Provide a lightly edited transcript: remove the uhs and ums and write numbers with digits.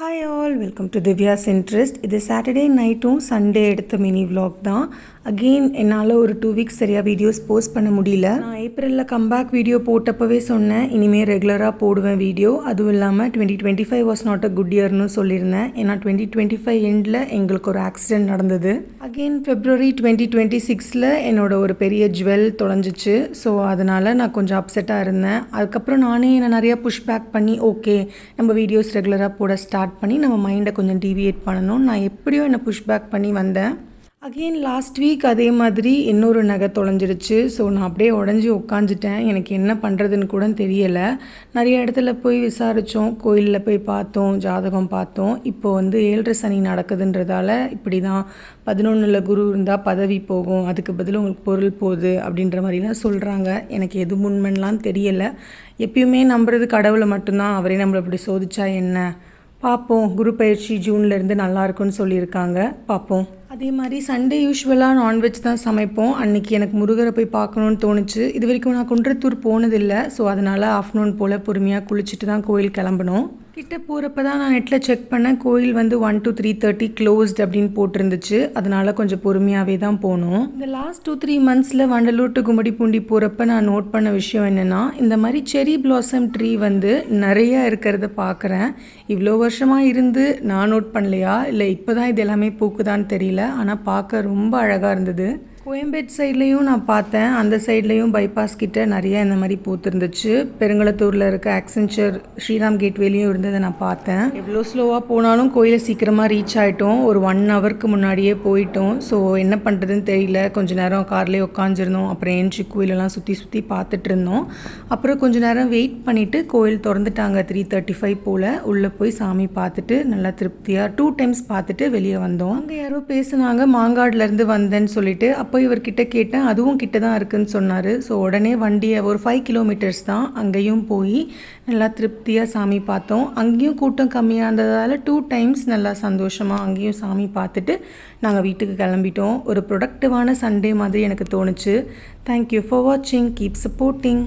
Hi all, welcome to Divya's Interest. இது Saturday நைட்டும் Sunday எடுத்த மினி vlog தான். அகெயின் என்னால் ஒரு 2 வீக்ஸ் சரியாக வீடியோஸ் போஸ்ட் பண்ண முடியல. நான் ஏப்ரலில் கம்பேக் வீடியோ போட்டப்பவே சொன்னேன் இனிமேல் ரெகுலராக போடுவேன் வீடியோ. அதுவும் இல்லாமல் 2025 வாஸ் நாட் அ குட் இயர்னு சொல்லியிருந்தேன். ஏன்னா 2025 எண்டில் எங்களுக்கு ஒரு ஆக்சிடென்ட் நடந்தது. அகெயின் February 2026 என்னோட ஒரு பெரிய ஜுவல் தொலைஞ்சிச்சு. ஸோ அதனால் நான் கொஞ்சம் அப்செட்டாக இருந்தேன். அதுக்கப்புறம் நானே என்னை நிறையா புஷ் பேக் பண்ணி ஓகே நம்ம வீடியோஸ் ரெகுலராக போட ஸ்டார்ட் பண்ணி நம்ம மைண்டை கொஞ்சம் டிவியேட் பண்ணணும். நான் எப்படியோ என்னை புஷ் பேக் பண்ணி வந்தேன். அகெயின் லாஸ்ட் வீக் அதே மாதிரி இன்னொரு நகை தொலைஞ்சிருச்சு. ஸோ நான் அப்படியே உடஞ்சி உட்காந்துட்டேன். எனக்கு என்ன பண்ணுறதுன்னு கூட தெரியலை. நிறைய இடத்துல போய் விசாரித்தோம், கோயிலில் போய் பார்த்தோம், ஜாதகம் பார்த்தோம். இப்போது 7 சனி நடக்குதுன்றதால இப்படி தான் 11 குரு இருந்தால் பதவி போகும், அதுக்கு பதில் உங்களுக்கு பொருள் போகுது அப்படின்ற மாதிரிலாம் சொல்கிறாங்க. எனக்கு எது உண்மைன்னெலாம் தெரியலை. எப்பயுமே நம்புறது கடவுளை மட்டும்தான். அவரே நம்மளை இப்படி சோதிச்சா என்ன பார்ப்போம். குரு பயிற்சி ஜூன்லேருந்து நல்லா இருக்குன்னு சொல்லியிருக்காங்க, பார்ப்போம். அதே மாதிரி சண்டே யூஸ்வலாக நான்வெஜ் தான் சமைப்போம். அன்றைக்கி எனக்கு முருகரை போய் பார்க்கணுன்னு தோணுச்சு. இது வரைக்கும் நான் குன்றத்தூர் போனதில்லை. ஸோ அதனால் ஆஃப்டர்நூன் போல் பொறுமையாக குளிச்சுட்டு தான் கோயில் கிளம்பணும். கிட்ட போகிறப்ப தான் நான் நெட்டில் செக் பண்ணேன். கோயில் 1 to 3:30 க்ளோஸ்ட் அப்படின்னு போட்டிருந்துச்சு. அதனால் கொஞ்சம் பொறுமையாகவே தான் போனோம். இந்த லாஸ்ட் 2-3 மந்த்ஸில் வண்டலூர் டு கும்மிடிப்பூண்டி போகிறப்ப நான் நோட் பண்ண விஷயம் என்னென்னா, இந்த மாதிரி செரி பிளாசம் ட்ரீ நிறைய இருக்கிறத பார்க்குறேன். இவ்வளோ வருஷமாக இருந்து நான் நோட் பண்ணலையா இல்லை இப்போ தான் இது எல்லாமே பூக்குதான்னு தெரியல. ஆனால் பார்க்க ரொம்ப அழகாக இருந்தது. கோயம்பேட் சைட்லேயும் நான் பார்த்தேன். அந்த சைட்லேயும் பைபாஸ் கிட்ட நிறைய இந்த மாதிரி பூத்துருந்துச்சு. பெருங்களத்தூரில் இருக்க ஆக்சென்ச்சர் ஸ்ரீராம் கேட்வேலையும் இருந்ததை நான் பார்த்தேன். எவ்வளோ ஸ்லோவாக போனாலும் கோயிலை சீக்கிரமாக ரீச் ஆகிட்டோம். ஒரு 1 ஹவருக்கு முன்னாடியே போயிட்டோம். ஸோ என்ன பண்ணுறதுன்னு தெரியல. கொஞ்சம் நேரம் கார்லேயே உட்காந்துருந்தோம். அப்புறம் ஏஞ்சி கோயிலெல்லாம் சுற்றி பார்த்துட்டு இருந்தோம். அப்புறம் கொஞ்சம் நேரம் வெயிட் பண்ணிவிட்டு கோயில் திறந்துட்டாங்க 3:35 போல். உள்ளே போய் சாமி பார்த்துட்டு நல்லா திருப்தியாக 2 டைம்ஸ் பார்த்துட்டு வெளியே வந்தோம். அங்கே யாரோ பேசுனாங்க, மாங்காடுலேருந்து வந்தேன்னு சொல்லிட்டு. அப்போ இவர்கிட்ட கேட்டேன், அதுவும் கிட்ட தான் இருக்குதுன்னு சொன்னார். ஸோ உடனே வண்டியை ஒரு 5 கிலோமீட்டர்ஸ் தான், அங்கேயும் போய் நல்லா திருப்தியாக சாமி பார்த்தோம். அங்கேயும் கூட்டம் கம்மியாக இருந்ததால் 2 டைம்ஸ் நல்லா சந்தோஷமாக அங்கேயும் சாமி பார்த்துட்டு நாங்கள் வீட்டுக்கு கிளம்பிட்டோம். ஒரு ப்ரொடக்டிவான சண்டே மாதிரி எனக்கு தோணுச்சு. தேங்க்யூ ஃபார் வாட்சிங். Keep supporting.